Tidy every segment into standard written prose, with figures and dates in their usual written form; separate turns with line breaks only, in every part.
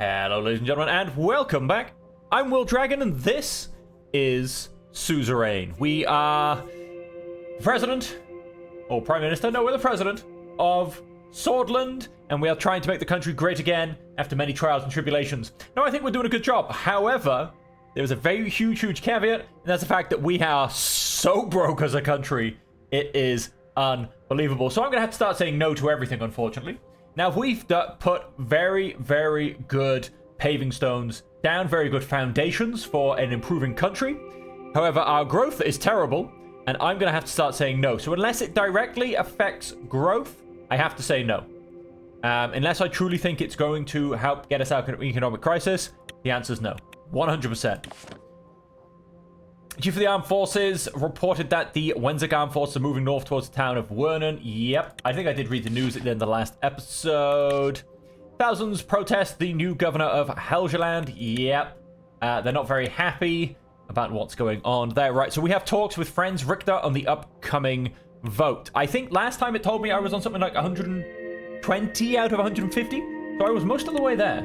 Hello, ladies and gentlemen, and welcome back. I'm Will Dragon, and this is Suzerain. We are the president, or prime minister, no, we're the president of Swordland, and we are trying to make the country great again after many trials and tribulations. Now, I think we're doing a good job. However, there is a very huge caveat, and that's the fact that we are so broke as a country. It is unbelievable. So I'm going to have to start saying no to everything, unfortunately. Now, we've put very good paving stones down, very good foundations for an improving country. However, our growth is terrible, and I'm going to have to start saying no. So unless it directly affects growth, I have to say no. Unless I truly think it's going to help get us out of an economic crisis, the answer is no. 100%. Chief of the Armed Forces reported that the Wenzig Armed Forces are moving north towards the town of Wernen. Yep, I think I did read the news at the end of the last episode. Thousands protest the new governor of Helgeland. Yep, they're not very happy about what's going on there. Right, so we have talks with Friends Richter on the upcoming vote. I think last time it told me I was on something like 120 out of 150, so I was most of the way there.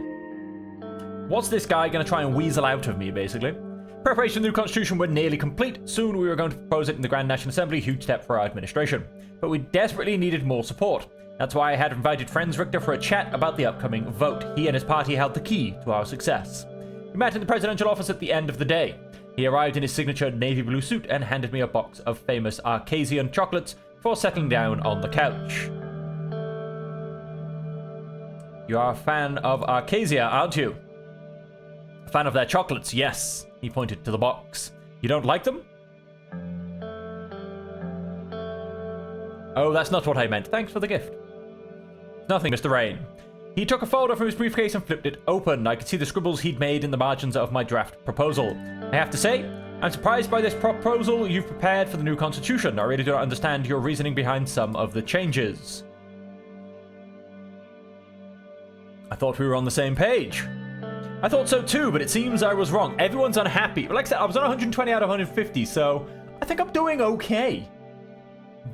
What's this guy going to try and weasel out of me, basically? Preparation of the new constitution were nearly complete. Soon we were going to propose it in the Grand National Assembly, huge step for our administration. But we desperately needed more support. That's why I had invited Friends Richter for a chat about the upcoming vote. He and his party held the key to our success. We met in the presidential office at the end of the day. He arrived in his signature navy blue suit and handed me a box of famous Arcasian chocolates before settling down on the couch. You are a fan of Arcasia, aren't you? A fan of their chocolates, yes. He pointed to the box. You don't like them? Oh, that's not what I meant. Thanks for the gift. Nothing, Mr. Rain. He took a folder from his briefcase and flipped it open. I could see the scribbles he'd made in the margins of my draft proposal. I have to say, I'm surprised by this proposal you've prepared for the new constitution. I really do not understand your reasoning behind some of the changes. I thought we were on the same page. I thought so too, but it seems I was wrong. Everyone's unhappy. Like I said, I was on 120 out of 150, so I think I'm doing okay.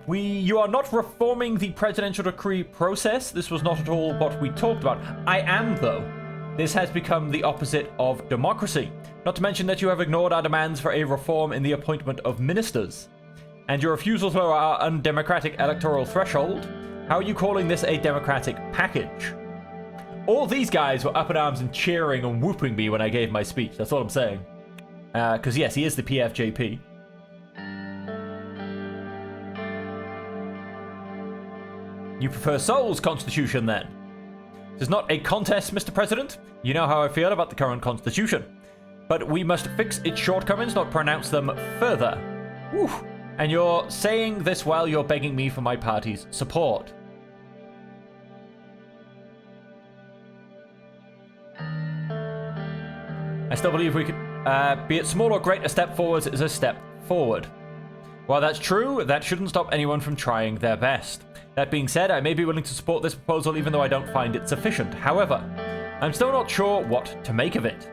You are not reforming the presidential decree process. This was not at all what we talked about. I am, though. This has become the opposite of democracy. Not to mention that you have ignored our demands for a reform in the appointment of ministers. And your refusal to lower our undemocratic electoral threshold. How are you calling this a democratic package? All these guys were up in arms and cheering and whooping me when I gave my speech. That's all I'm saying. Because, yes, he is the PFJP. You prefer Seoul's constitution, then? This is not a contest, Mr. President. You know how I feel about the current constitution. But we must fix its shortcomings, not pronounce them further. Whew. And you're saying this while you're begging me for my party's support. I still believe we could, be it small or great, a step forward is a step forward. While that's true, that shouldn't stop anyone from trying their best. That being said, I may be willing to support this proposal even though I don't find it sufficient. However, I'm still not sure what to make of it.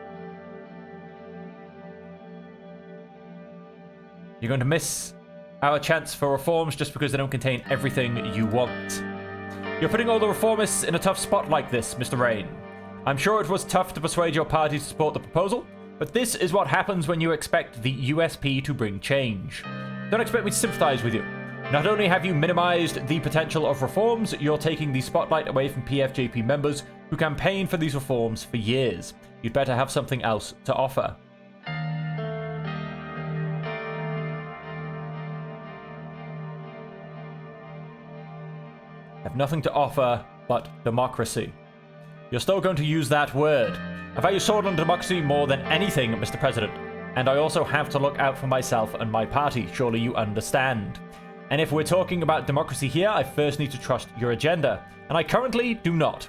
You're going to miss our chance for reforms just because they don't contain everything you want. You're putting all the reformists in a tough spot like this, Mr. Rain. I'm sure it was tough to persuade your party to support the proposal, but this is what happens when you expect the USP to bring change. Don't expect me to sympathize with you. Not only have you minimized the potential of reforms, you're taking the spotlight away from PFJP members who campaigned for these reforms for years. You'd better have something else to offer. Have nothing to offer but democracy. You're still going to use that word. I value Swordland democracy more than anything, Mr. President. And I also have to look out for myself and my party. Surely you understand. And if we're talking about democracy here, I first need to trust your agenda. And I currently do not.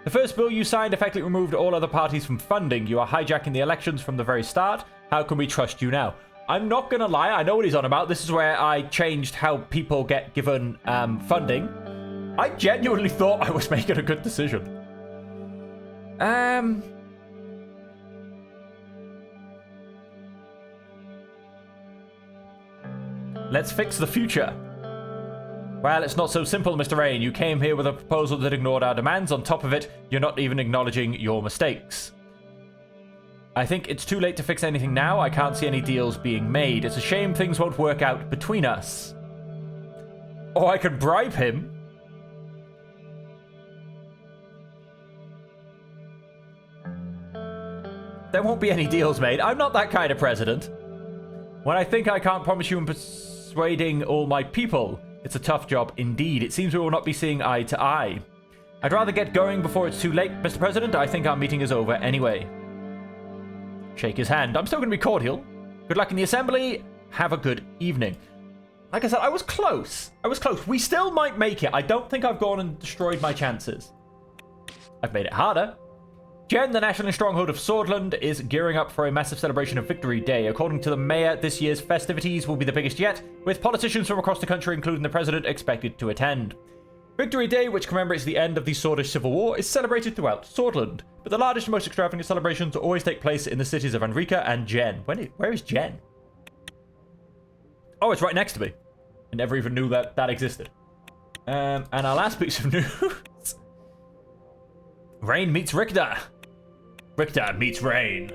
The first bill you signed effectively removed all other parties from funding. You are hijacking the elections from the very start. How can we trust you now? I'm not going to lie. I know what he's on about. This is where I changed how people get given funding. I genuinely thought I was making a good decision. Let's fix the future. Well, it's not so simple, Mr. Rain. You came here with a proposal that ignored our demands. On top of it, you're not even acknowledging your mistakes. I think it's too late to fix anything now. I can't see any deals being made. It's a shame things won't work out between us. Or I could bribe him. There won't be any deals made. I'm not that kind of president. When I think I can't promise you in persuading all my people, it's a tough job indeed. It seems we will not be seeing eye to eye. I'd rather get going before it's too late, Mr. President. I think our meeting is over anyway. Shake his hand. I'm still going to be cordial. Good luck in the assembly. Have a good evening. Like I said, I was close. I was close. We still might make it. I don't think I've gone and destroyed my chances. I've made it harder. Jen, the national stronghold of Swordland, is gearing up for a massive celebration of Victory Day. According to the mayor, this year's festivities will be the biggest yet, with politicians from across the country, including the president, expected to attend. Victory Day, which commemorates the end of the Swordish Civil War, is celebrated throughout Swordland, but the largest and most extravagant celebrations always take place in the cities of Enrica and Jen. Where is Jen? Oh, it's right next to me. I never even knew that existed. And our last piece of news. Rain meets Richter. Richter meets Rain.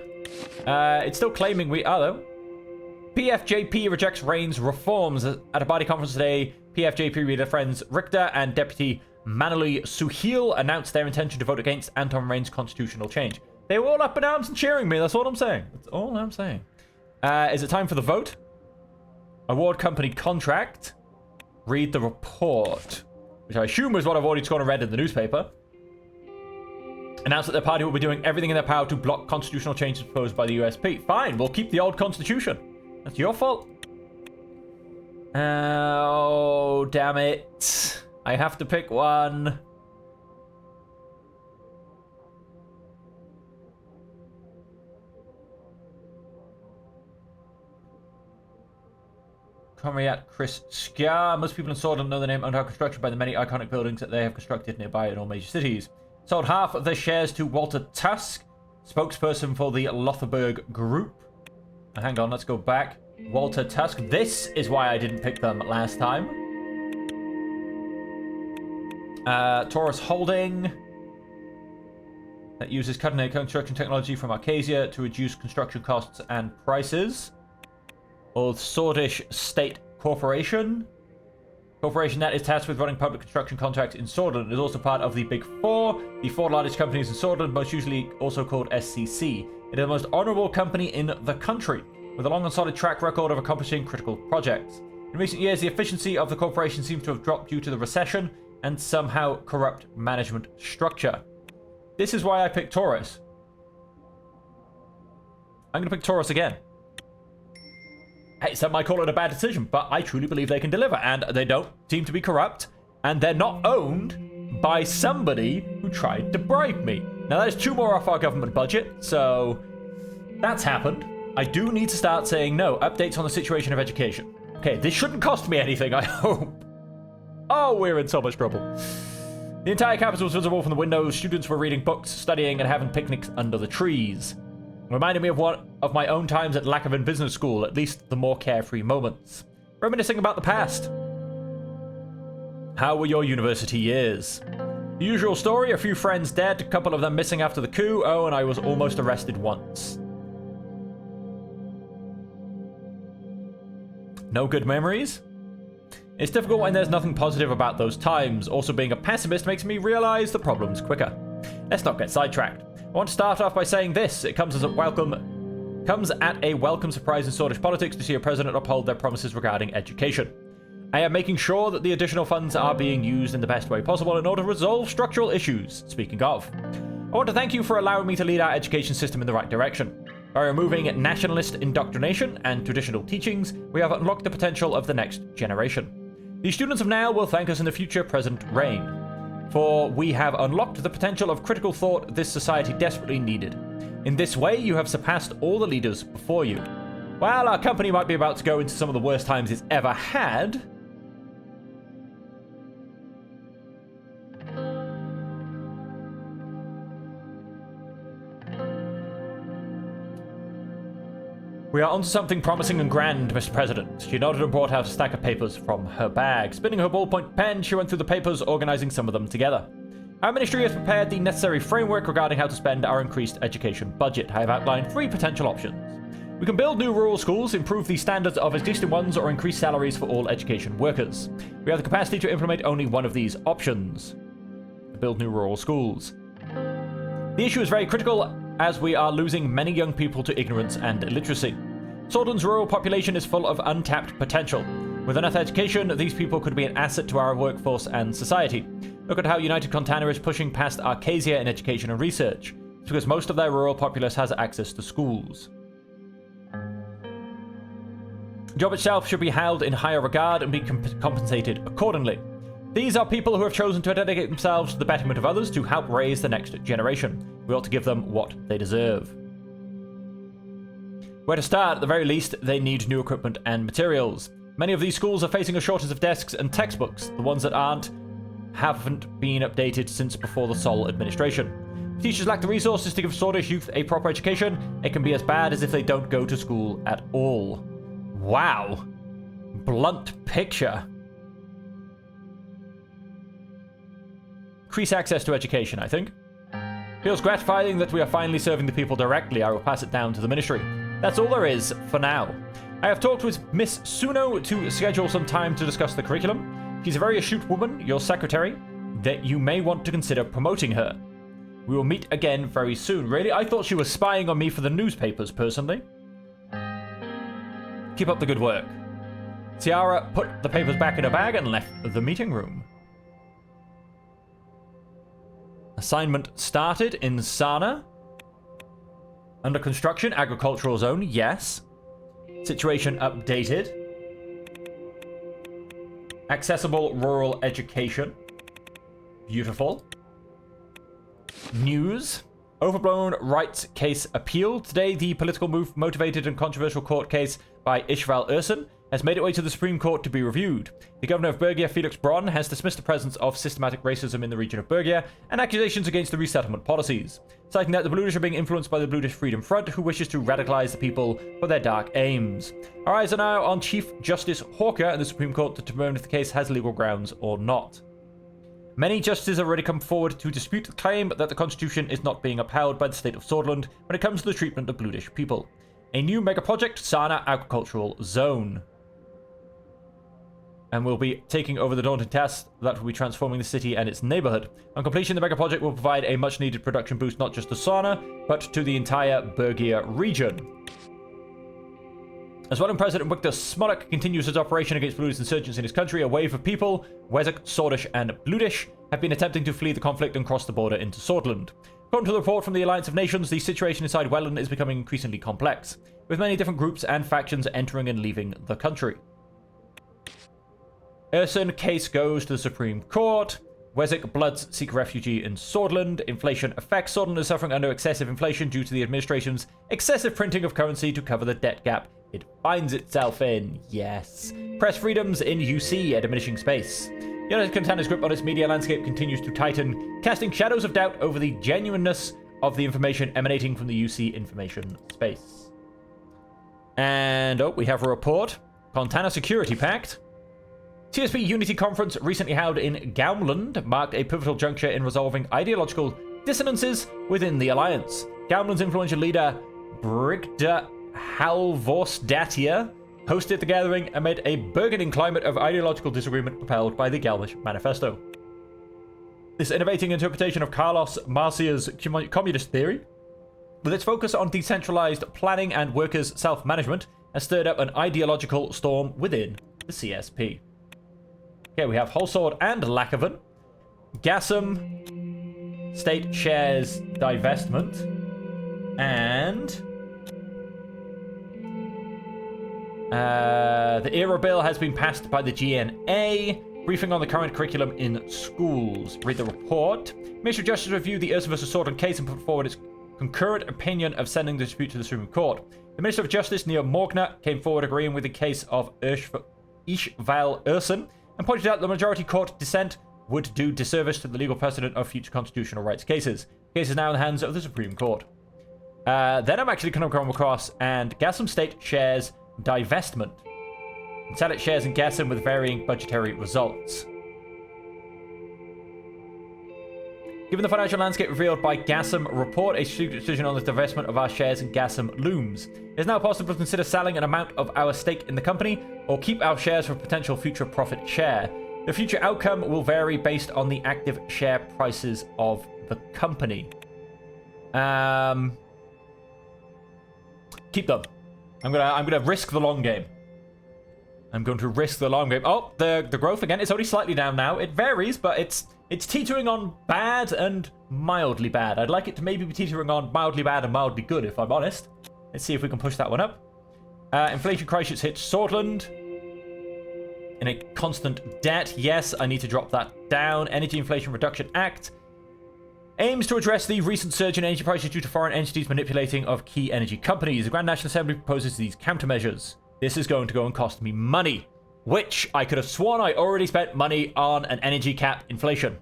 It's still claiming we are, though. PFJP rejects Rain's reforms. At a party conference today, PFJP leader friends Richter and Deputy Manoli Suhail announced their intention to vote against Anton Rain's constitutional change. They were all up in arms and cheering me. That's all I'm saying. That's all I'm saying. Is it time for the vote? Award company contract. Read the report. Which I assume is what I've already gone and read in the newspaper. Announced that their party will be doing everything in their power to block constitutional changes proposed by the USP. Fine, we'll keep the old constitution. That's your fault. Oh, damn it. I have to pick one. Comrade Chris Skjar. Most people in Swordland know the name and are constructed by the many iconic buildings that they have constructed nearby in all major cities. Sold half of their shares to Walter Tusk, spokesperson for the Lotharberg Group. Hang on, let's go back. Walter Tusk. This is why I didn't pick them last time. Taurus Holding. That uses cutting-edge construction technology from Arcasia to reduce construction costs and prices. Old Swordish State Corporation. Corporation that is tasked with running public construction contracts in Swordland is also part of the Big Four, the four largest companies in Swordland, most usually also called SCC. It is the most honorable company in the country, with a long and solid track record of accomplishing critical projects. In recent years, the efficiency of the corporation seems to have dropped due to the recession and somehow corrupt management structure. This is why I picked Taurus. I'm going to pick Taurus again. Hey, some might call it a bad decision, but I truly believe they can deliver, and they don't seem to be corrupt, and they're not owned by somebody who tried to bribe me. Now, that is 2 more off our government budget, so that's happened. I do need to start saying no. Updates on the situation of education. Okay, this shouldn't cost me anything, I hope. Oh, we're in so much trouble. The entire campus was visible from the windows. Students were reading books, studying, and having picnics under the trees. Reminded me of one of my own times at Lackavin Business School, at least the more carefree moments. Reminiscing about the past. How were your university years? The usual story, a few friends dead, a couple of them missing after the coup. Oh, and I was almost arrested once. No good memories? It's difficult when there's nothing positive about those times. Also, being a pessimist makes me realize the problems quicker. Let's not get sidetracked. I want to start off by saying this. It comes at a welcome surprise in Swordish politics to see a president uphold their promises regarding education. I am making sure that the additional funds are being used in the best way possible in order to resolve structural issues. Speaking of, I want to thank you for allowing me to lead our education system in the right direction. By removing nationalist indoctrination and traditional teachings, we have unlocked the potential of the next generation. The students of now will thank us in the future, President Rain. For we have unlocked the potential of critical thought this society desperately needed. In this way, you have surpassed all the leaders before you. While our company might be about to go into some of the worst times it's ever had, We are onto something promising and grand, Mr. President. She nodded and brought out a stack of papers from her bag. Spinning her ballpoint pen, she went through the papers, organizing some of them together. Our ministry has prepared the necessary framework regarding how to spend our increased education budget. I have outlined 3 potential options. We can build new rural schools, improve the standards of existing ones, or increase salaries for all education workers. We have the capacity to implement only one of these options. Build new rural schools. The issue is very critical, as we are losing many young people to ignorance and illiteracy. Sordon's rural population is full of untapped potential. With enough education, these people could be an asset to our workforce and society. Look at how United Contana is pushing past Arcasia in education and research. It's because most of their rural populace has access to schools. The job itself should be held in higher regard and be compensated accordingly. These are people who have chosen to dedicate themselves to the betterment of others to help raise the next generation. We ought to give them what they deserve. Where to start? At the very least, they need new equipment and materials. Many of these schools are facing a shortage of desks and textbooks. The ones that haven't been updated since before the Sol administration. If teachers lack the resources to give Swordish youth a proper education, it can be as bad as if they don't go to school at all. Wow. Blunt picture. Increase access to education, I think. Feels gratifying that we are finally serving the people directly. I will pass it down to the ministry. That's all there is for now. I have talked with Miss Suno to schedule some time to discuss the curriculum. She's a very astute woman, your secretary, that you may want to consider promoting her. We will meet again very soon. Really? I thought she was spying on me for the newspapers, personally. Keep up the good work. Tiara put the papers back in her bag and left the meeting room. Assignment started in Sana. Under construction, agricultural zone, yes. Situation updated. Accessible rural education. Beautiful. News. Overblown rights case appealed. Today, the political motivated and controversial court case by Ishval Urson has made its way to the Supreme Court to be reviewed. The governor of Bergia, Felix Bron, has dismissed the presence of systematic racism in the region of Bergia and accusations against the resettlement policies, citing that the Bludish are being influenced by the Bludish Freedom Front, who wishes to radicalize the people for their dark aims. Our eyes are now on Chief Justice Hawker and the Supreme Court to determine if the case has legal grounds or not. Many justices have already come forward to dispute the claim that the Constitution is not being upheld by the state of Swordland when it comes to the treatment of Bludish people. A new mega project, Sana Agricultural Zone. And we'll be taking over the daunting task that will be transforming the city and its neighborhood. On completion, the mega project will provide a much-needed production boost not just to Sana, but to the entire Bergia region. As well, President Victor Smolak continues his operation against Bludish insurgents in his country, a wave of people, Wezek, Swordish, and Bludish, have been attempting to flee the conflict and cross the border into Swordland. According to the report from the Alliance of Nations, the situation inside Welland is becoming increasingly complex, with many different groups and factions entering and leaving the country. Urson case goes to the Supreme Court. Wezek Bloods seek refugee in Swordland. Inflation affects Swordland is suffering under excessive inflation due to the administration's excessive printing of currency to cover the debt gap it finds itself in. Yes. Press freedoms in UC a diminishing space. United Contana's grip on its media landscape continues to tighten, casting shadows of doubt over the genuineness of the information emanating from the UC information space. And, we have a report. Contana Security Pact. TSP Unity Conference recently held in Gaumland marked a pivotal juncture in resolving ideological dissonances within the Alliance. Gaumland's influential leader, Brigda Halvorsdatia, hosted the gathering amid a burgeoning climate of ideological disagreement propelled by the Galmish Manifesto. This innovating interpretation of Carlos Marcia's communist theory, with its focus on decentralized planning and workers' self-management, has stirred up an ideological storm within the CSP. Okay, we have Holsword and Lackavan. Gassam, state shares divestment. And the ERA bill has been passed by the GNA. Briefing on the current curriculum in schools. Read the report. Ministry of Justice reviewed the Ursa vs. Swordland case and put forward its concurrent opinion of sending the dispute to the Supreme Court. The Minister of Justice, Neo Morgna, came forward agreeing with the case of Ishval Urson, and pointed out the majority court dissent would do disservice to the legal precedent of future constitutional rights cases. The case is now in the hands of the Supreme Court. Then I'm actually going to come across and Gasum State shares divestment. And sell its shares in Gasum with varying budgetary results. Given the financial landscape revealed by Gasum report, a strategic decision on the divestment of our shares in Gasum looms. It is now possible to consider selling an amount of our stake in the company or keep our shares for potential future profit share. The future outcome will vary based on the active share prices of the company. Keep them. I'm gonna risk the long game. I'm going to risk the long game. Oh, the growth again. It's only slightly down now. It varies, but it's teetering on bad and mildly bad. I'd like it to maybe be teetering on mildly bad and mildly good, if I'm honest. Let's see if we can push that one up. Inflation crisis hits Swordland. In a constant debt. Yes, I need to drop that down. Energy Inflation Reduction Act aims to address the recent surge in energy prices due to foreign entities manipulating of key energy companies. The Grand National Assembly proposes these countermeasures. This is going to go and cost me money, which I could have sworn I already spent money on an energy cap inflation.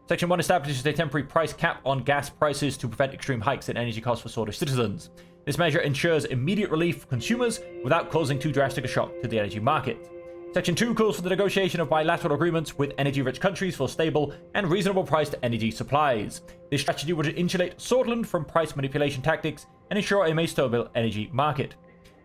Section 1 establishes a temporary price cap on gas prices to prevent extreme hikes in energy costs for Swedish citizens. This measure ensures immediate relief for consumers without causing too drastic a shock to the energy market. Section 2 calls for the negotiation of bilateral agreements with energy-rich countries for stable and reasonable priced energy supplies. This strategy would insulate Swordland from price manipulation tactics and ensure a more stable energy market.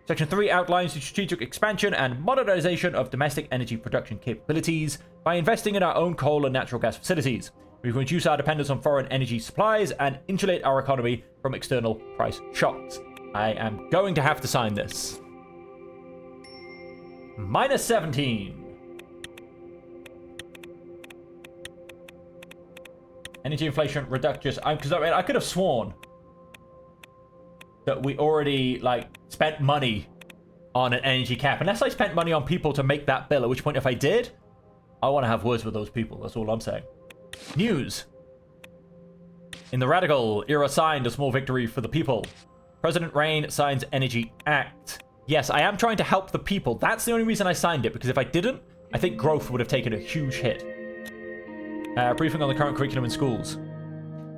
Section 3 outlines the strategic expansion and modernization of domestic energy production capabilities by investing in our own coal and natural gas facilities. We can reduce our dependence on foreign energy supplies and insulate our economy from external price shocks. I am going to have to sign this. Minus 17. Energy inflation reduction. Because I could have sworn that we already spent money on an energy cap. Unless I spent money on people to make that bill, at which point if I did, I want to have words with those people. That's all I'm saying. News. In the radical era signed a small victory for the people. President Rain signs Energy Act. Yes, I am trying to help the people. That's the only reason I signed it, because if I didn't, I think growth would have taken a huge hit. Briefing on the current curriculum in schools.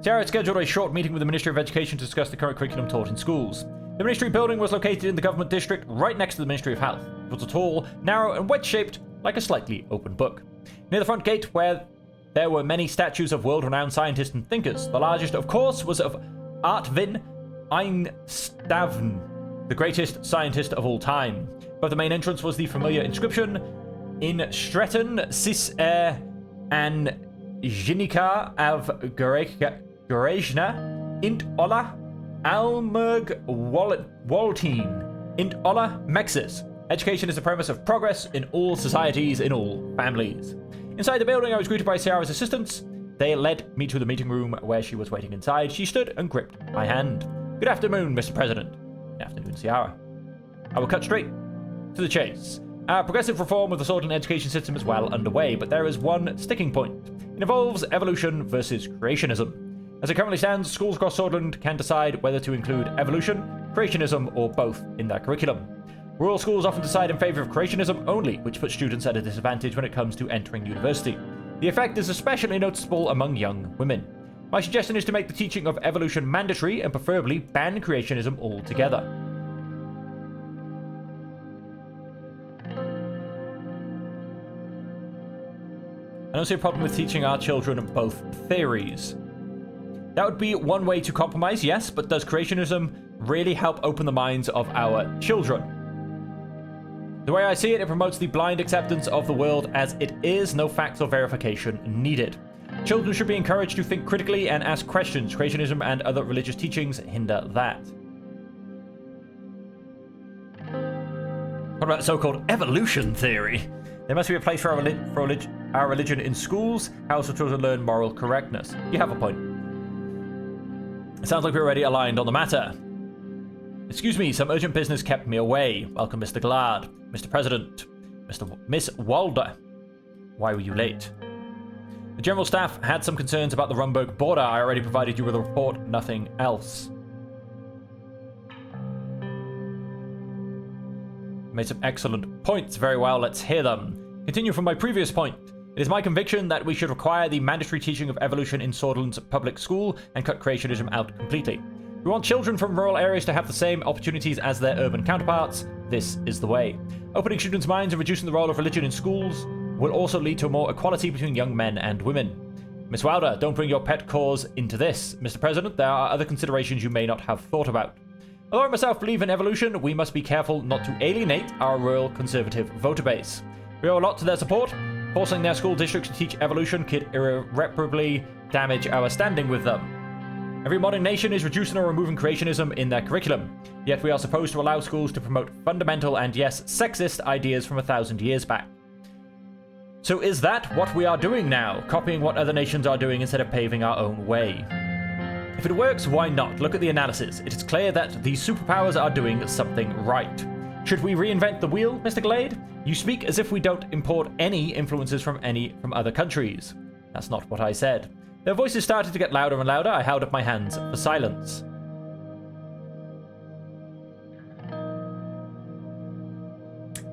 Sarah had scheduled a short meeting with the Ministry of Education to discuss the current curriculum taught in schools. The ministry building was located in the government district right next to the Ministry of Health. It was tall, narrow, and wedge-shaped like a slightly open book. Near the front gate, where there were many statues of world-renowned scientists and thinkers, the largest, of course, was of Artvin Einstavn, the greatest scientist of all time. Above the main entrance was the familiar inscription, In Stretton sis an Jinika av Garejna, int Ola Almurg Waltine, int Ola Mexis. Education is the premise of progress in all societies, in all families. Inside the building, I was greeted by Ciara's assistants. They led me to the meeting room where she was waiting inside. She stood and gripped my hand. Good afternoon, Mr. President. Good afternoon, Ciara. I will cut straight to the chase. Our progressive reform of the Swordland education system is well underway, but there is one sticking point. It involves evolution versus creationism. As it currently stands, schools across Swordland can decide whether to include evolution, creationism, or both in their curriculum. Rural schools often decide in favor of creationism only, which puts students at a disadvantage when it comes to entering university. The effect is especially noticeable among young women. My suggestion is to make the teaching of evolution mandatory and preferably ban creationism altogether. I don't see a problem with teaching our children both theories. That would be one way to compromise, yes, but does creationism really help open the minds of our children? The way I see it, it promotes the blind acceptance of the world as it is, no facts or verification needed. Children should be encouraged to think critically and ask questions. Creationism and other religious teachings hinder that. What about the so-called evolution theory? There must be a place for our religion in schools. How else will children learn moral correctness? You have a point. It sounds like we're already aligned on the matter. Excuse me, some urgent business kept me away. Welcome, Mr. Glad. Mr. President. Miss Walder. Why were you late? The General Staff had some concerns about the Rumburg border. I already provided you with a report, nothing else. Made some excellent points. Very well, let's hear them. Continue from my previous point. It is my conviction that we should require the mandatory teaching of evolution in Swordland's public school and cut creationism out completely. We want children from rural areas to have the same opportunities as their urban counterparts. This is the way. Opening students' minds and reducing the role of religion in schools will also lead to more equality between young men and women. Miss Wilder, don't bring your pet cause into this. Mr. President, there are other considerations you may not have thought about. Although I myself believe in evolution, we must be careful not to alienate our rural conservative voter base. We owe a lot to their support. Forcing their school districts to teach evolution could irreparably damage our standing with them. Every modern nation is reducing or removing creationism in their curriculum, yet we are supposed to allow schools to promote fundamental and, yes, sexist ideas from 1,000 years back. So is that what we are doing now, copying what other nations are doing instead of paving our own way? If it works, why not? Look at the analysis. It is clear that these superpowers are doing something right. Should we reinvent the wheel, Mr. Glade? You speak as if we don't import any influences from other countries. That's not what I said. Their voices started to get louder and louder. I held up my hands for silence.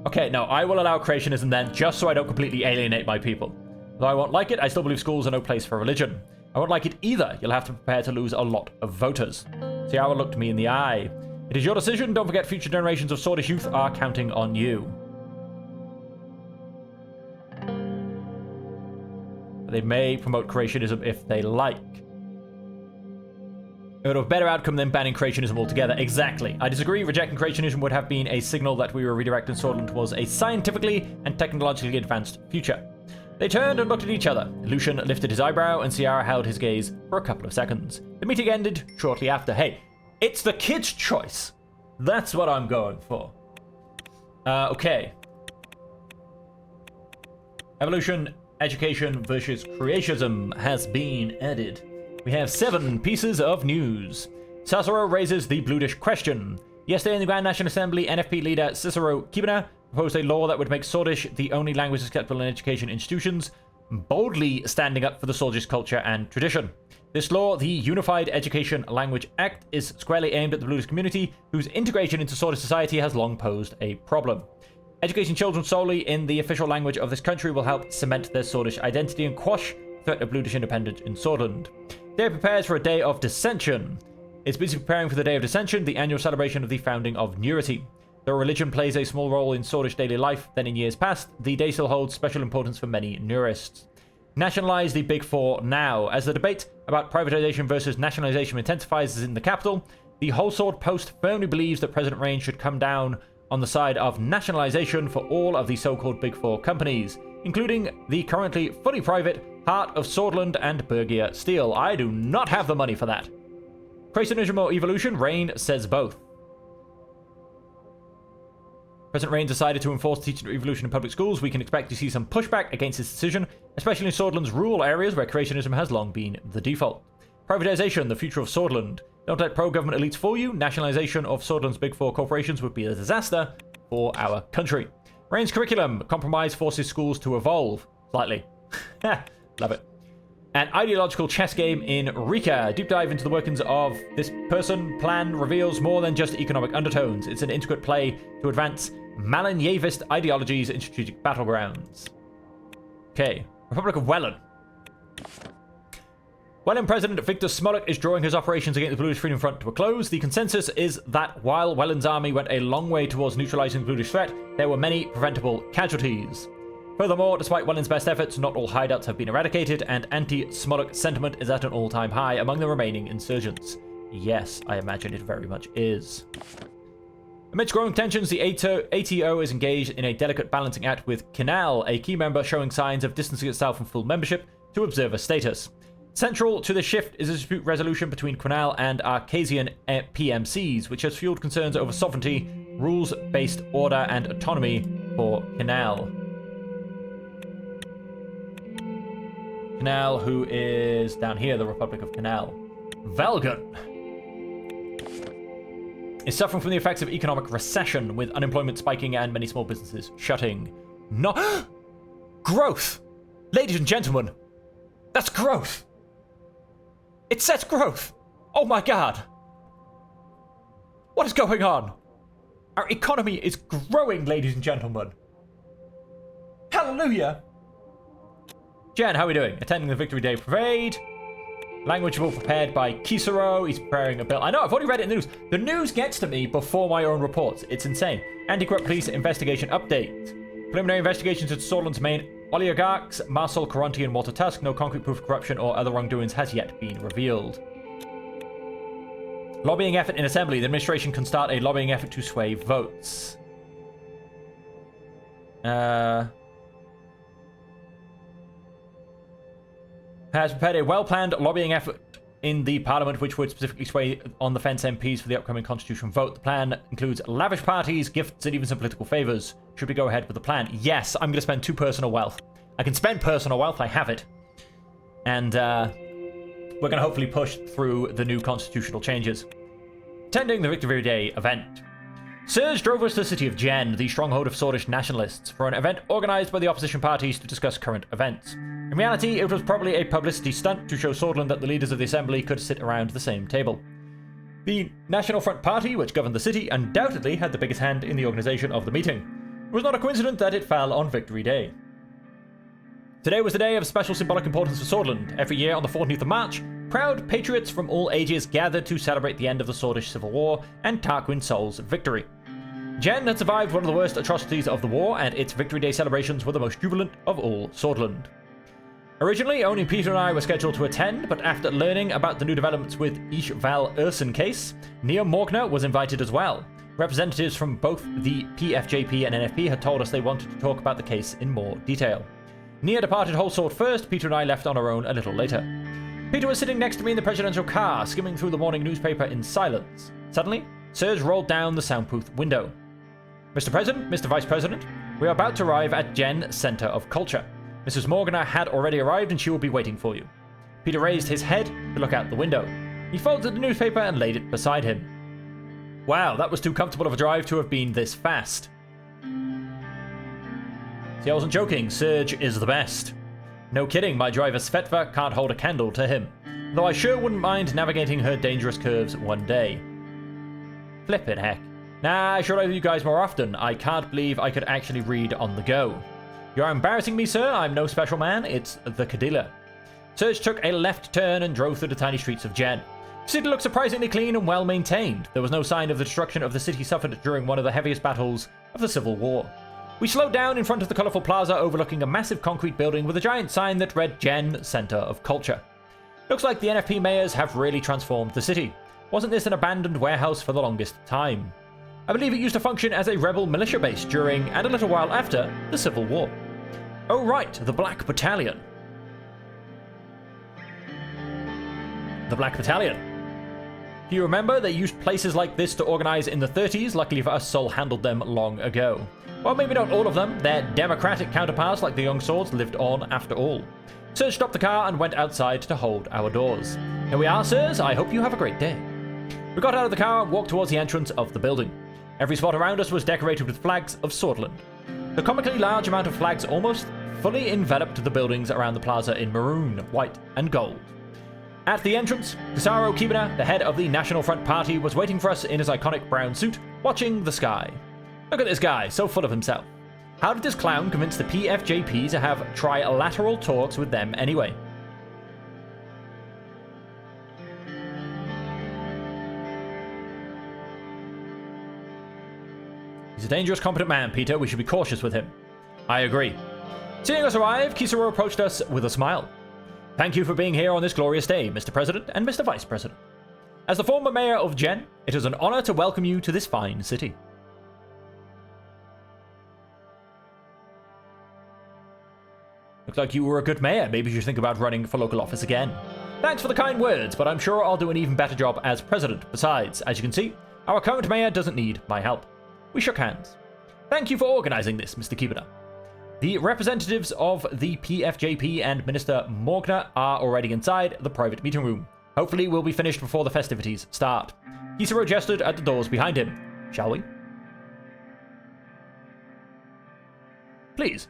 Okay, no, I will allow creationism then, just so I don't completely alienate my people. Though I won't like it, I still believe schools are no place for religion. I won't like it either. You'll have to prepare to lose a lot of voters. Ciara looked me in the eye. It is your decision. Don't forget future generations of Swordish youth are counting on you. They may promote creationism if they like. It would have a better outcome than banning creationism altogether. Exactly. I disagree. Rejecting creationism would have been a signal that we were redirecting Swordland towards a scientifically and technologically advanced future. They turned and looked at each other. Lucian lifted his eyebrow and Ciara held his gaze for a couple of seconds. The meeting ended shortly after. Hey, it's the kid's choice. That's what I'm going for. Okay. Evolution, education versus creationism has been added. We have 7 pieces of news. Cicero raises the Bludish question. Yesterday in the Grand National Assembly, NFP leader Cicero Kibana proposed a law that would make Swordish the only language acceptable in education institutions, boldly standing up for the Swordish culture and tradition. This law, the Unified Education Language Act, is squarely aimed at the Bludish community, whose integration into Swordish society has long posed a problem. Educating children solely in the official language of this country will help cement their Swordish identity and quash the threat of Bludish independence in Swordland. They prepares for a day of dissension. It's busy preparing for the Day of Dissension, the annual celebration of the founding of Nurity. Though religion plays a small role in Swordish daily life than in years past, the day still holds special importance for many Nurists. Nationalize the Big Four now. As the debate about privatization versus nationalization intensifies in the capital, the Whole Sword Post firmly believes that President Rain should come down on the side of nationalization for all of the so-called Big Four companies, including the currently fully private Heart of Swordland and Bergia Steel. I do not have the money for that. Creationism or evolution? Rain says both. President Rain decided to enforce teaching evolution in public schools. We can expect to see some pushback against this decision, especially in Swordland's rural areas where creationism has long been the default. Privatization, the future of Swordland. Don't let pro-government elites fool you. Nationalization of Swordland's Big Four corporations would be a disaster for our country. Rain's curriculum. Compromise forces schools to evolve. Slightly. Love it. An ideological chess game in Rika. Deep dive into the workings of this plan reveals more than just economic undertones. It's an intricate play to advance Malinievist ideologies in strategic battlegrounds. Okay. Republic of Welland. Welland President Victor Smolik is drawing his operations against the Bludish Freedom Front to a close. The consensus is that while Welland's army went a long way towards neutralizing the Bludish threat, there were many preventable casualties. Furthermore, despite Welland's best efforts, not all hideouts have been eradicated, and anti-Smolik sentiment is at an all-time high among the remaining insurgents. Yes, I imagine it very much is. Amidst growing tensions, the ATO is engaged in a delicate balancing act with Kinal, a key member showing signs of distancing itself from full membership to observer status. Central to the shift is a dispute resolution between Quinal and Arcasian PMCs, which has fueled concerns over sovereignty, rules-based order, and autonomy for Quinal. Quinal, who is down here, the Republic of Quinal. Valgan is suffering from the effects of economic recession, with unemployment spiking and many small businesses shutting. No, growth! Ladies and gentlemen, that's growth! It says growth! Oh my god! What is going on? Our economy is growing, ladies and gentlemen. Hallelujah! Jen, how are we doing? Attending the Victory Day Parade. Language bill prepared by Kisaro. He's preparing a bill. I know, I've already read it in the news. The news gets to me before my own reports. It's insane. Anti-corrupt police investigation update. Preliminary investigations into Swordsland's main oligarchs, Marcel Caronti and Walter Tusk. No concrete proof of corruption or other wrongdoings has yet been revealed. Lobbying effort in assembly. The administration can start a lobbying effort to sway votes. Has prepared a well-planned lobbying effort in the parliament which would specifically sway on-the-fence MPs for the upcoming constitutional vote. The plan includes lavish parties, gifts, and even some political favors. Should we go ahead with the plan? Yes, I'm going to spend 2 personal wealth. I can spend personal wealth, I have it. And we're going to hopefully push through the new constitutional changes. Attending the Victory Day event. Serge drove us to the city of Jen, the stronghold of Swordish nationalists, for an event organized by the opposition parties to discuss current events. In reality, it was probably a publicity stunt to show Swordsland that the leaders of the assembly could sit around the same table. The National Front Party, which governed the city, undoubtedly had the biggest hand in the organization of the meeting. It was not a coincidence that it fell on Victory Day. Today was a day of special symbolic importance for Swordsland. Every year on the 14th of March, proud patriots from all ages gathered to celebrate the end of the Swordish Civil War and Tarquin Sol's victory. Jen had survived one of the worst atrocities of the war, and its Victory Day celebrations were the most jubilant of all Swordsland. Originally, only Peter and I were scheduled to attend, but after learning about the new developments with Ish Val Urson case, Nia Morgner was invited as well. Representatives from both the PFJP and NFP had told us they wanted to talk about the case in more detail. Nia departed whole sword first, Peter and I left on our own a little later. Peter was sitting next to me in the presidential car, skimming through the morning newspaper in silence. Suddenly, Serge rolled down the soundproof window. Mr. President, Mr. Vice President, we are about to arrive at Jen Center of Culture. Mrs. Morgana had already arrived and she will be waiting for you. Peter raised his head to look out the window. He folded the newspaper and laid it beside him. Wow, that was too comfortable of a drive to have been this fast. See, I wasn't joking. Serge is the best. No kidding, my driver Svetva can't hold a candle to him. Though I sure wouldn't mind navigating her dangerous curves one day. Flippin' heck. Nah, I should ride with you guys more often. I can't believe I could actually read on the go. You're embarrassing me, sir. I'm no special man. It's the Cadilla. Serge took a left turn and drove through the tiny streets of Jen. The city looked surprisingly clean and well maintained. There was no sign of the destruction of the city suffered during one of the heaviest battles of the Civil War. We slowed down in front of the colourful plaza overlooking a massive concrete building with a giant sign that read Jen Center of Culture. Looks like the NFP mayors have really transformed the city. Wasn't this an abandoned warehouse for the longest time? I believe it used to function as a rebel militia base during, and a little while after, the Civil War. Oh right, the Black Battalion. The Black Battalion. If you remember, they used places like this to organize in the 30s. Luckily for us, Sol handled them long ago. Well, maybe not all of them. Their democratic counterparts, like the Young Swords, lived on after all. Serge stopped the car and went outside to hold our doors. Here we are, sirs. I hope you have a great day. We got out of the car and walked towards the entrance of the building. Every spot around us was decorated with flags of Swordsland. The comically large amount of flags almost fully enveloped the buildings around the plaza in maroon, white, and gold. At the entrance, Kisaro Kibana, the head of the National Front Party, was waiting for us in his iconic brown suit, watching the sky. Look at this guy, so full of himself. How did this clown convince the PFJP to have trilateral talks with them anyway? He's a dangerous, competent man, Peter. We should be cautious with him. I agree. Seeing us arrive, Kisaro approached us with a smile. Thank you for being here on this glorious day, Mr. President and Mr. Vice President. As the former mayor of Jen, it is an honor to welcome you to this fine city. Looks like you were a good mayor. Maybe you should think about running for local office again. Thanks for the kind words, but I'm sure I'll do an even better job as president. Besides, as you can see, our current mayor doesn't need my help. We shook hands. Thank you for organizing this, Mr. Kibana. The representatives of the PFJP and Minister Morgner are already inside the private meeting room. Hopefully we'll be finished before the festivities start. Kisaro gestured at the doors behind him. Shall we? Please.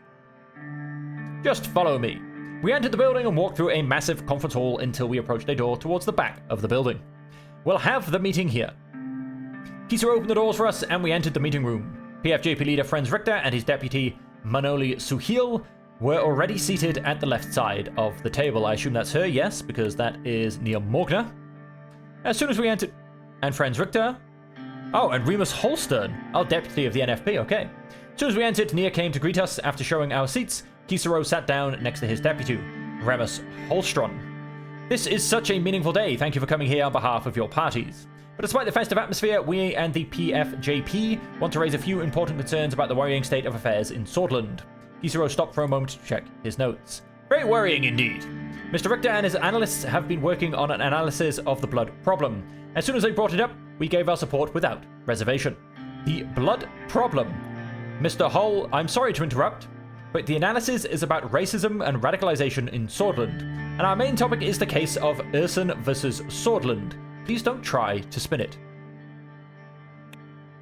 Just follow me. We entered the building and walked through a massive conference hall until we approached a door towards the back of the building. We'll have the meeting here. Kisaro opened the doors for us and we entered the meeting room. PFJP leader Franz Richter and his deputy Manoli Suhil were already seated at the left side of the table. I assume that's her, yes, because that is Nia Morgner. As soon as we entered... And Franz Richter. Oh, and Remus Holstern. Oh, deputy of the NFP, okay. As soon as we entered, Nia came to greet us. After showing our seats, Cicero sat down next to his deputy, Remus Holstron. This is such a meaningful day. Thank you for coming here on behalf of your parties. But despite the festive atmosphere, we and the PFJP want to raise a few important concerns about the worrying state of affairs in Swordland. Cicero stopped for a moment to check his notes. Very worrying indeed. Mr. Richter and his analysts have been working on an analysis of the blood problem. As soon as they brought it up, we gave our support without reservation. The blood problem. Mr. Hull, I'm sorry to interrupt, but the analysis is about racism and radicalization in Swordland, and our main topic is the case of Urson versus Swordland. Please don't try to spin it.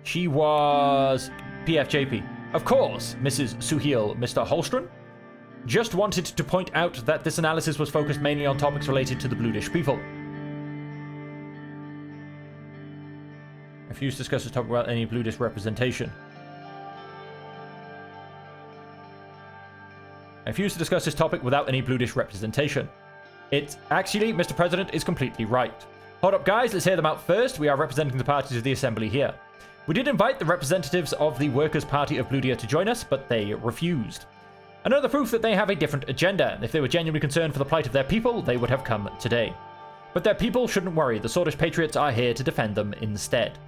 She was PFJP. Of course, Mrs. Suhail, Mr. Holstrom. Just wanted to point out that this analysis was focused mainly on topics related to the Bluedish people. I refuse to discuss this topic without any Bluedish representation. I refuse to discuss this topic without any Bluedish representation. It's actually, Mr. President is completely right. Hold up, guys, let's hear them out first. We are representing the parties of the Assembly here. We did invite the representatives of the Workers' Party of Bluedia to join us, but they refused. Another proof that they have a different agenda. If they were genuinely concerned for the plight of their people, they would have come today. But their people shouldn't worry. The Swordish Patriots are here to defend them instead.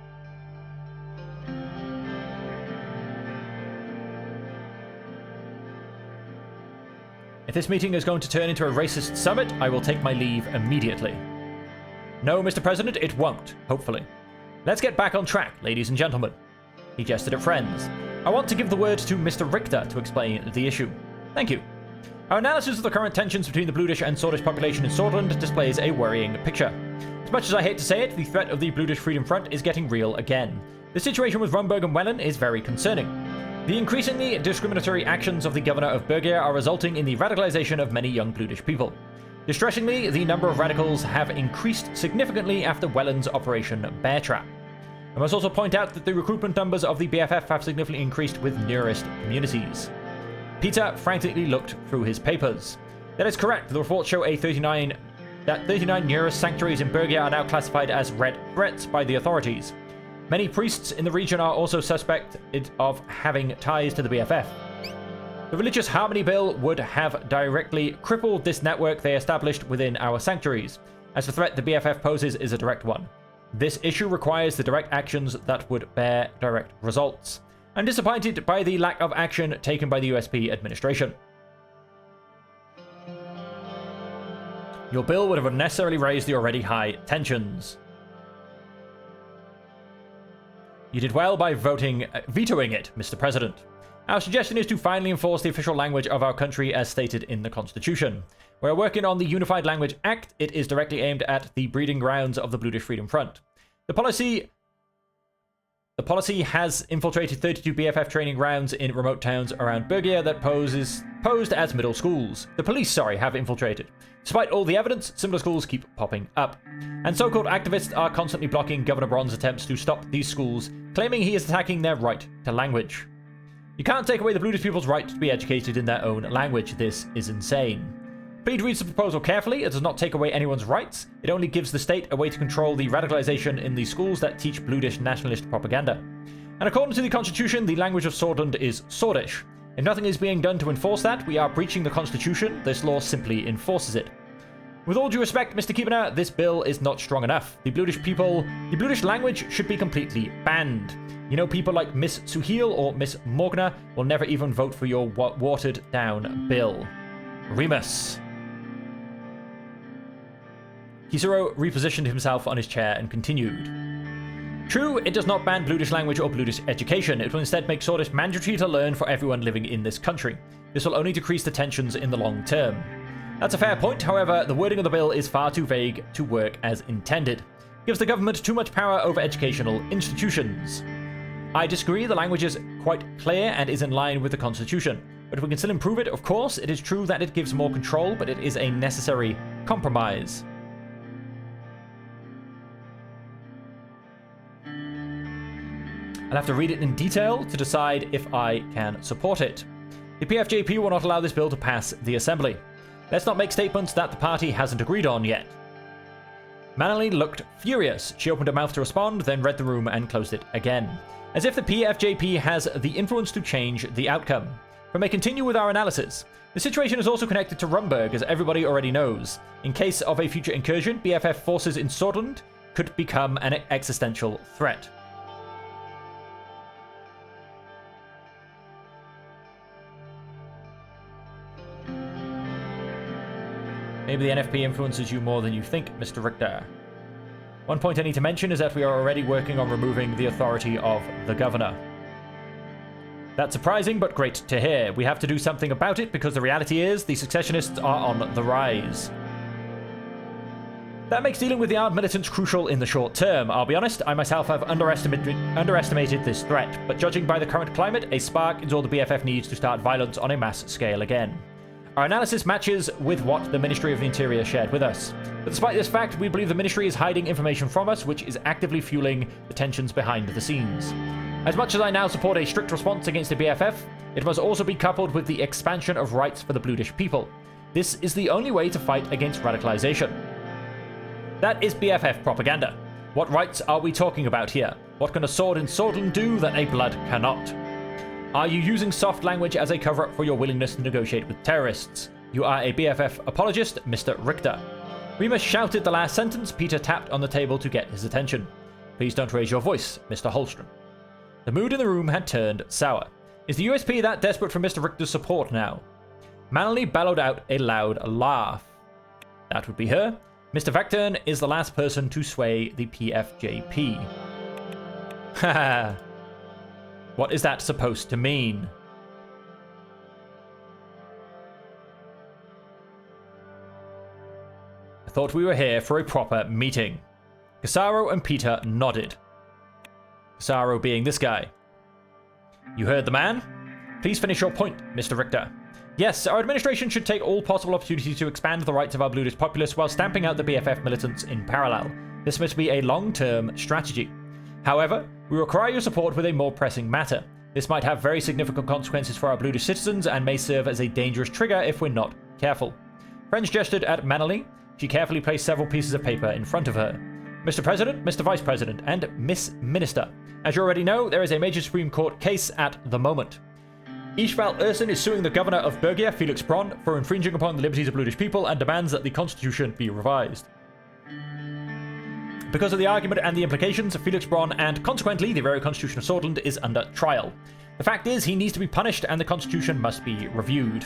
If this meeting is going to turn into a racist summit, I will take my leave immediately. No, Mr. President, it won't, hopefully. Let's get back on track, ladies and gentlemen. He gestured at friends. I want to give the word to Mr. Richter to explain the issue. Thank you. Our analysis of the current tensions between the Bluedish and Swordish population in Swordland displays a worrying picture. As much as I hate to say it, the threat of the Bluedish Freedom Front is getting real again. The situation with Rumberg and Wellen is very concerning. The increasingly discriminatory actions of the governor of Bergia are resulting in the radicalization of many young Bluedish people. Distressingly, the number of radicals have increased significantly after Wellen's Operation Bear Trap. I must also point out that the recruitment numbers of the BFF have significantly increased with nearest communities. Peter frantically looked through his papers. That is correct. The reports show that 39 nearest sanctuaries in Bergia are now classified as red threats by the authorities. Many priests in the region are also suspected of having ties to the BFF. The Religious Harmony Bill would have directly crippled this network they established within our sanctuaries, as the threat the BFF poses is a direct one. This issue requires the direct actions that would bear direct results. I'm disappointed by the lack of action taken by the USP administration. Your bill would have unnecessarily raised the already high tensions. You did well by vetoing it, Mr. President. Our suggestion is to finally enforce the official language of our country as stated in the Constitution. We're working on the Unified Language Act. It is directly aimed at the breeding grounds of the Bluedish Freedom Front. The policy has infiltrated 32 BFF training grounds in remote towns around Bergia that posed as middle schools. The police, have infiltrated. Despite all the evidence, similar schools keep popping up. And so-called activists are constantly blocking Governor Braun's attempts to stop these schools, claiming he is attacking their right to language. You can't take away the Bluedish people's right to be educated in their own language. This is insane. Please read the proposal carefully. It does not take away anyone's rights. It only gives the state a way to control the radicalization in the schools that teach Bluedish nationalist propaganda. And according to the Constitution, the language of Swordland is Swordish. If nothing is being done to enforce that, we are breaching the Constitution. This law simply enforces it. With all due respect, Mr. Kiebener, this bill is not strong enough. The Bluedish language should be completely banned. You know, people like Miss Suhail or Miss Morgner will never even vote for your watered-down bill. Remus. Cicero repositioned himself on his chair and continued. True, it does not ban Bluedish language or Bluedish education. It will instead make Swordish mandatory to learn for everyone living in this country. This will only decrease the tensions in the long term. That's a fair point, however, the wording of the bill is far too vague to work as intended. It gives the government too much power over educational institutions. I disagree, the language is quite clear and is in line with the Constitution. But if we can still improve it, of course, it is true that it gives more control, but it is a necessary compromise. I'll have to read it in detail to decide if I can support it. The PFJP will not allow this bill to pass the Assembly. Let's not make statements that the party hasn't agreed on yet. Manley looked furious. She opened her mouth to respond, then read the room and closed it again. As if the PFJP has the influence to change the outcome. We may continue with our analysis. The situation is also connected to Rumberg, as everybody already knows. In case of a future incursion, BFF forces in Swordland could become an existential threat. Maybe the NFP influences you more than you think, Mr. Richter. One point I need to mention is that we are already working on removing the authority of the governor. That's surprising, but great to hear. We have to do something about it because the reality is the successionists are on the rise. That makes dealing with the armed militants crucial in the short term. I'll be honest, I myself have underestimated this threat, but judging by the current climate, a spark is all the BFF needs to start violence on a mass scale again. Our analysis matches with what the Ministry of the Interior shared with us. But despite this fact, we believe the Ministry is hiding information from us, which is actively fueling the tensions behind the scenes. As much as I now support a strict response against the BFF, it must also be coupled with the expansion of rights for the Bluedish people. This is the only way to fight against radicalization. That is BFF propaganda. What rights are we talking about here? What can a sword in Swordland do that a blood cannot? Are you using soft language as a cover-up for your willingness to negotiate with terrorists? You are a BFF apologist, Mr. Richter. Remus shouted the last sentence. Peter tapped on the table to get his attention. Please don't raise your voice, Mr. Holstrom. The mood in the room had turned sour. Is the USP that desperate for Mr. Richter's support now? Manley bellowed out a loud laugh. That would be her. Mr. Vectern is the last person to sway the PFJP. Haha. What is that supposed to mean? I thought we were here for a proper meeting. Casaro and Peter nodded. Casaro being this guy. You heard the man? Please finish your point, Mr. Richter. Yes, our administration should take all possible opportunities to expand the rights of our Bluedish populace while stamping out the BFF militants in parallel. This must be a long-term strategy. However, we require your support with a more pressing matter. This might have very significant consequences for our Bluedish citizens and may serve as a dangerous trigger if we're not careful. French gestured at Manley. She carefully placed several pieces of paper in front of her. Mr. President, Mr. Vice President, and Miss Minister. As you already know, there is a major Supreme Court case at the moment. Ishval Urson is suing the governor of Bergia, Felix Bron, for infringing upon the liberties of Bluedish people and demands that the constitution be revised. Because of the argument and the implications, Felix Bron and consequently the very constitution of Swordland is under trial. The fact is, he needs to be punished and the constitution must be reviewed.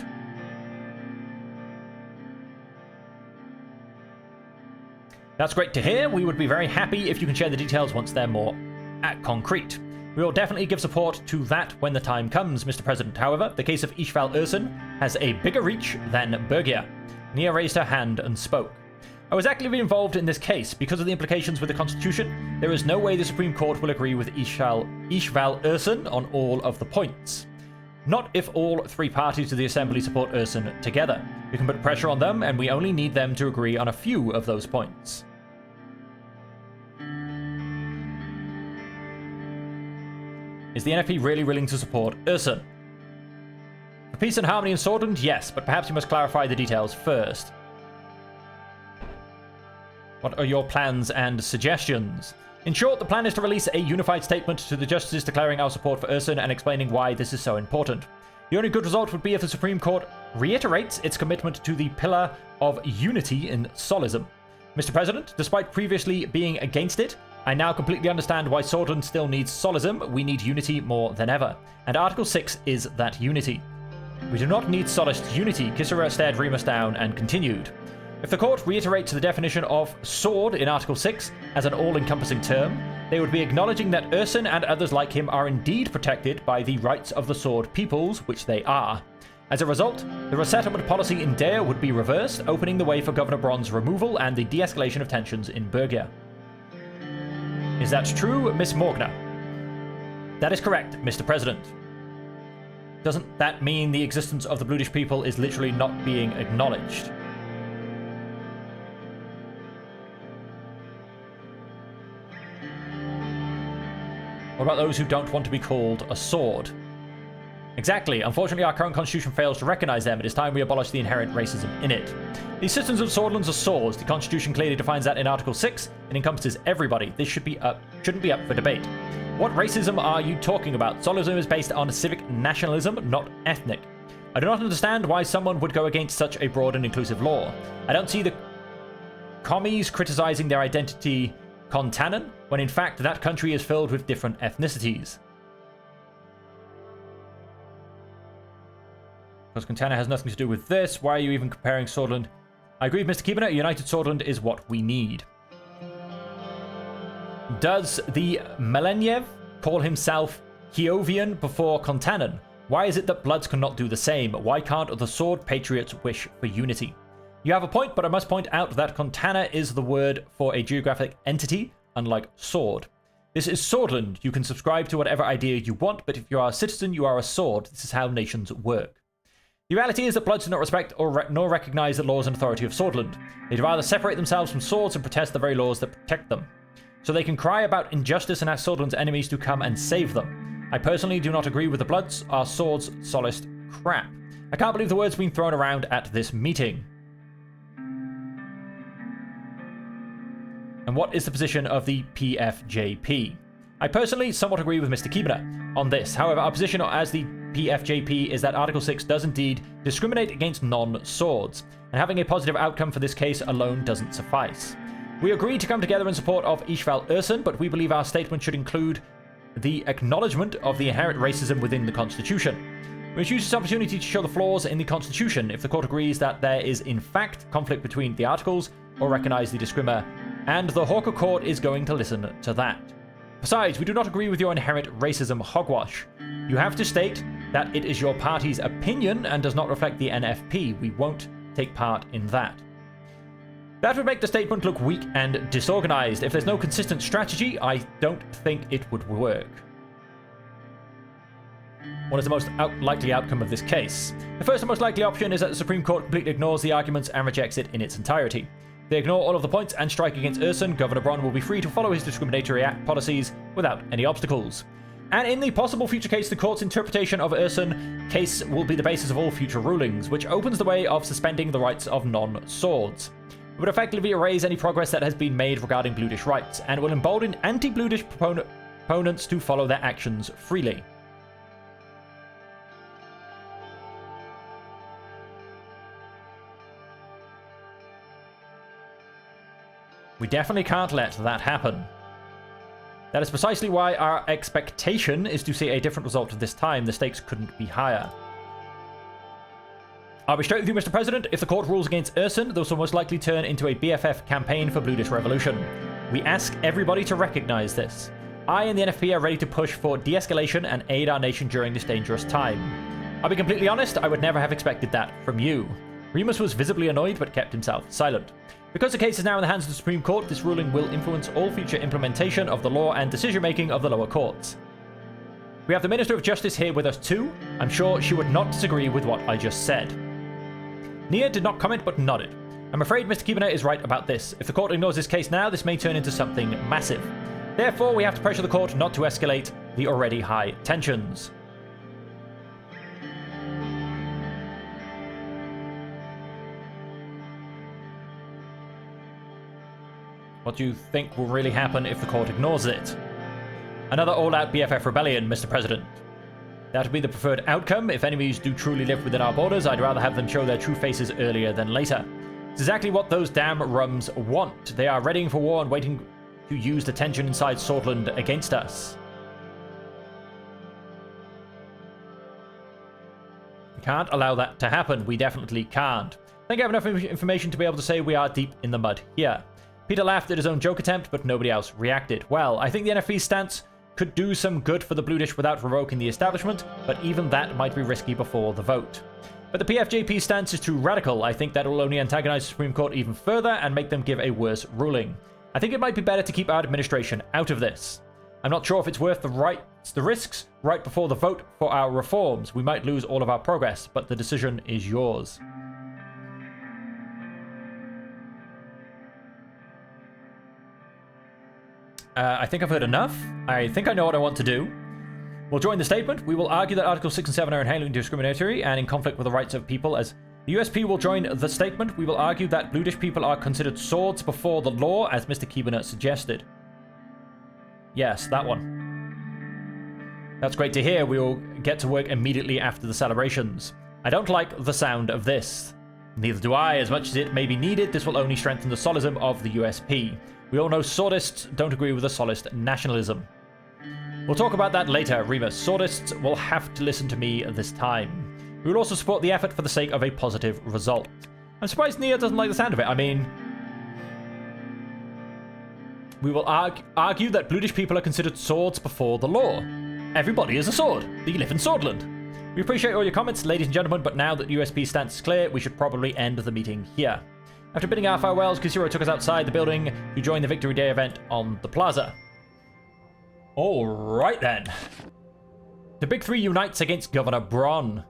That's great to hear. We would be very happy if you can share the details once they're more concrete. We will definitely give support to that when the time comes, Mr. President. However, the case of Ishval Urson has a bigger reach than Bergia. Nia raised her hand and spoke. I was actively involved in this case. Because of the implications with the Constitution, there is no way the Supreme Court will agree with Ishval Urson on all of the points. Not if all three parties to the Assembly support Urson together. We can put pressure on them, and we only need them to agree on a few of those points. Is the NFP really willing to support Urson? For peace and harmony in Swordland, yes, but perhaps you must clarify the details first. What are your plans and suggestions? In short, the plan is to release a unified statement to the justices declaring our support for Urson and explaining why this is so important. The only good result would be if the Supreme Court reiterates its commitment to the pillar of unity in Solism. Mr. President, despite previously being against it, I now completely understand why Swordland still needs Solism. We need unity more than ever. And Article 6 is that unity. We do not need Solist unity. Kisera stared Remus down and continued. If the court reiterates the definition of sword in Article 6 as an all-encompassing term, they would be acknowledging that Urson and others like him are indeed protected by the rights of the sword peoples, which they are. As a result, the resettlement policy in Dare would be reversed, opening the way for Governor Bron's removal and the de-escalation of tensions in Bergia. Is that true, Miss Morgner? That is correct, Mr. President. Doesn't that mean the existence of the Bluedish people is literally not being acknowledged? What about those who don't want to be called a sword? Exactly. Unfortunately, our current constitution fails to recognize them. It is time we abolish the inherent racism in it. The citizens of Swordlands are swords. The constitution clearly defines that in Article 6. It encompasses everybody. This shouldn't be up for debate. What racism are you talking about? Swordlandism is based on civic nationalism, not ethnic. I do not understand why someone would go against such a broad and inclusive law. I don't see the commies criticizing their identity Contanon, when in fact that country is filled with different ethnicities. Because Contanon has nothing to do with this. Why are you even comparing Swordland? I agree with Mr. Keebaner. United Swordland is what we need. Does the Meleniev call himself Kiovian before Contanon? Why is it that Bloods cannot do the same? Why can't the Sword Patriots wish for unity? You have a point, but I must point out that Contana is the word for a geographic entity, unlike Sword. This is Swordland. You can subscribe to whatever idea you want, but if you are a citizen, you are a sword. This is how nations work. The reality is that Bloods do not respect nor recognize the laws and authority of Swordland. They'd rather separate themselves from swords and protest the very laws that protect them. So they can cry about injustice and ask Swordland's enemies to come and save them. I personally do not agree with the Bloods. Our swords solaced crap. I can't believe the words being thrown around at this meeting. And what is the position of the PFJP? I personally somewhat agree with Mr. Keebaner on this. However, our position as the PFJP is that Article 6 does indeed discriminate against non-swords, and having a positive outcome for this case alone doesn't suffice. We agreed to come together in support of Ishval Ursun, but we believe our statement should include the acknowledgement of the inherent racism within the Constitution. We must use this opportunity to show the flaws in the Constitution. If the court agrees that there is in fact conflict between the articles, or recognize the discriminator, and the Hawker Court is going to listen to that. Besides, we do not agree with your inherent racism hogwash. You have to state that it is your party's opinion and does not reflect the NFP. We won't take part in that. That would make the statement look weak and disorganized. If there's no consistent strategy, I don't think it would work. What is the most likely outcome of this case? The first and most likely option is that the Supreme Court completely ignores the arguments and rejects it in its entirety. If they ignore all of the points and strike against Ursun, Governor Braun will be free to follow his discriminatory policies without any obstacles. And in the possible future case, the court's interpretation of Ursun case will be the basis of all future rulings, which opens the way of suspending the rights of non-swords. It would effectively erase any progress that has been made regarding Bluedish rights, and will embolden anti-Bluedish proponents to follow their actions freely. We definitely can't let that happen. That is precisely why our expectation is to see a different result this time. The stakes couldn't be higher. I'll be straight with you, Mr. President. If the court rules against Ursun, this will most likely turn into a BFF campaign for Bluedish Revolution. We ask everybody to recognize this. I and the NFP are ready to push for de-escalation and aid our nation during this dangerous time. I'll be completely honest, I would never have expected that from you. Remus was visibly annoyed but kept himself silent. Because the case is now in the hands of the Supreme Court, this ruling will influence all future implementation of the law and decision-making of the lower courts. We have the Minister of Justice here with us too. I'm sure she would not disagree with what I just said. Nia did not comment but nodded. I'm afraid Mr. Keebaner is right about this. If the court ignores this case now, this may turn into something massive. Therefore, we have to pressure the court not to escalate the already high tensions. What do you think will really happen if the court ignores it? Another all-out BFF rebellion, Mr. President. That would be the preferred outcome. If enemies do truly live within our borders, I'd rather have them show their true faces earlier than later. It's exactly what those damn rums want. They are readying for war and waiting to use the tension inside Swordland against us. We can't allow that to happen. We definitely can't. I think I have enough information to be able to say we are deep in the mud here. Peter laughed at his own joke attempt, but nobody else reacted. Well, I think the NFP's stance could do some good for the Bluedish without revoking the establishment, but even that might be risky before the vote. But the PFJP stance is too radical. I think that will only antagonize the Supreme Court even further and make them give a worse ruling. I think it might be better to keep our administration out of this. I'm not sure if it's worth the risks right before the vote for our reforms. We might lose all of our progress, but the decision is yours. I think I've heard enough. I think I know what I want to do. We'll join the statement. We will argue that Articles 6 and 7 are inherently discriminatory and in conflict with the rights of people. As the USP will join the statement, we will argue that Bluedish people are considered swords before the law, as Mr. Keebaner suggested. Yes, that one. That's great to hear. We will get to work immediately after the celebrations. I don't like the sound of this. Neither do I. As much as it may be needed, this will only strengthen the solidism of the USP. We all know swordists don't agree with the solist nationalism. We'll talk about that later, Remus. Swordists will have to listen to me this time. We will also support the effort for the sake of a positive result. I'm surprised Nia doesn't like the sound of it. I mean, we will argue that Bluedish people are considered swords before the law. Everybody is a sword. You live in Swordland. We appreciate all your comments, ladies and gentlemen, but now that USP stance is clear, we should probably end the meeting here. After bidding our farewells, Kusiro took us outside the building to join the Victory Day event on the plaza. Alright then. The Big Three unites against Governor Bron.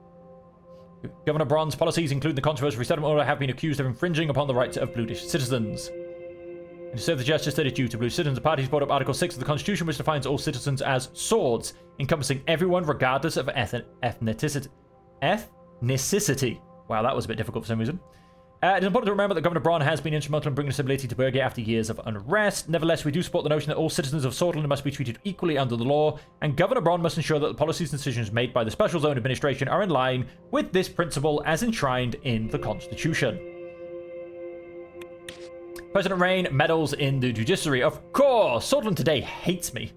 Governor Bron's policies, including the controversial resettlement order, have been accused of infringing upon the rights of Bluedish citizens. And to serve the justice that is due to Blue citizens, the parties brought up Article 6 of the Constitution, which defines all citizens as swords, encompassing everyone regardless of ethnicity. Wow, that was a bit difficult for some reason. It is important to remember that Governor Bron has been instrumental in bringing stability to Burgate after years of unrest. Nevertheless, we do support the notion that all citizens of Swordland must be treated equally under the law, and Governor Bron must ensure that the policies and decisions made by the Special Zone Administration are in line with this principle as enshrined in the Constitution. President Rain meddles in the judiciary. Of course! Swordland today hates me.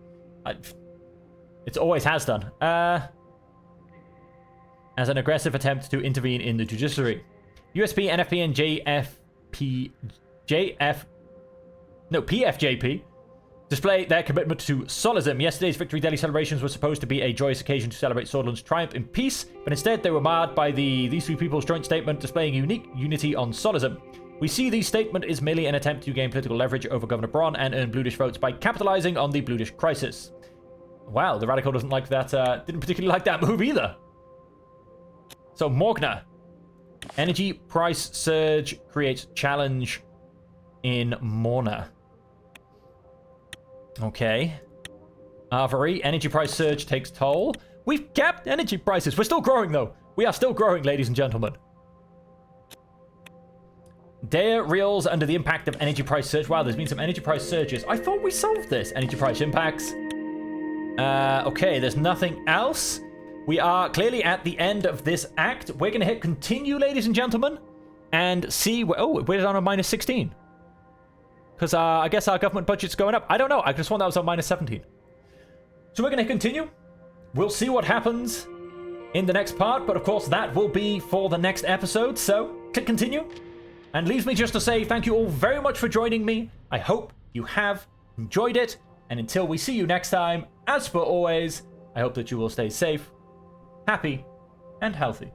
It always has done. As an aggressive attempt to intervene in the judiciary. USP, NFP, and PFJP display their commitment to solism. Yesterday's Victory Daily celebrations were supposed to be a joyous occasion to celebrate Swordland's triumph in peace, but instead they were marred by these three people's joint statement displaying unique unity on solism. We see the statement is merely an attempt to gain political leverage over Governor Bron and earn Bluedish votes by capitalizing on the Bluedish crisis. Wow, the Radical doesn't like that, didn't particularly like that move either. So, Morgna. Energy price surge creates challenge in Morna. Okay. Arvery, energy price surge takes toll. We've capped energy prices. We're still growing, though. We are still growing, ladies and gentlemen. Dare reels under the impact of energy price surge. Wow, there's been some energy price surges. I thought we solved this. Energy price impacts. Okay, there's nothing else. We are clearly at the end of this act. We're going to hit continue, ladies and gentlemen, and see... Oh, we're down on minus 16. Because I guess our government budget's going up. I don't know. I just thought that was on minus 17. So we're going to continue. We'll see what happens in the next part, but of course that will be for the next episode. So click continue. And leaves me just to say thank you all very much for joining me. I hope you have enjoyed it. And until we see you next time, as per always, I hope that you will stay safe, happy, and healthy.